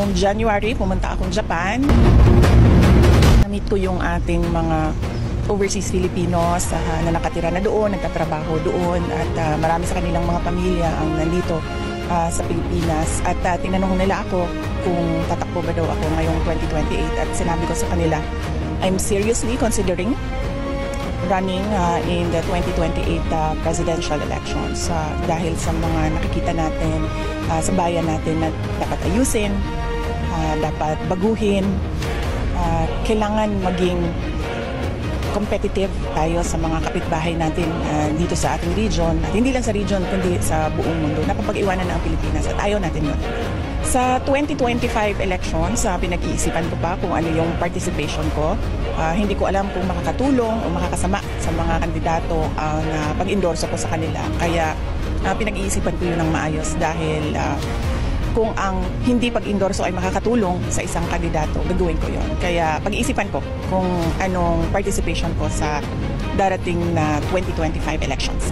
Noong January, pumunta akong Japan. Na-meet ko yung ating mga overseas Filipinos na nakatira na doon, nagtatrabaho doon, at marami sa kanilang mga pamilya ang nandito sa Pilipinas. At tinanong nila ako kung tatakbo ba daw ako ngayong 2028, at sinabi ko sa kanila, I'm seriously considering running in the 2028 presidential elections dahil sa mga nakikita natin sa bayan natin na dapat ayusin, dapat baguhin, kailangan maging competitive tayo sa mga kapitbahay natin dito sa ating region, at hindi lang sa region kundi sa buong mundo. Napapag-iwanan na ang Pilipinas at ayaw natin yun. Sa 2025 elections, pinag-iisipan ko pa kung ano yung participation ko. Hindi ko alam kung makakatulong o makakasama sa mga kandidato na pag-endorso ko sa kanila. Kaya pinag-iisipan ko yun ng maayos dahil kung ang hindi pag-endorso ay makakatulong sa isang kandidato, gagawin ko yun. Kaya pag-iisipan ko kung anong participation ko sa darating na 2025 elections.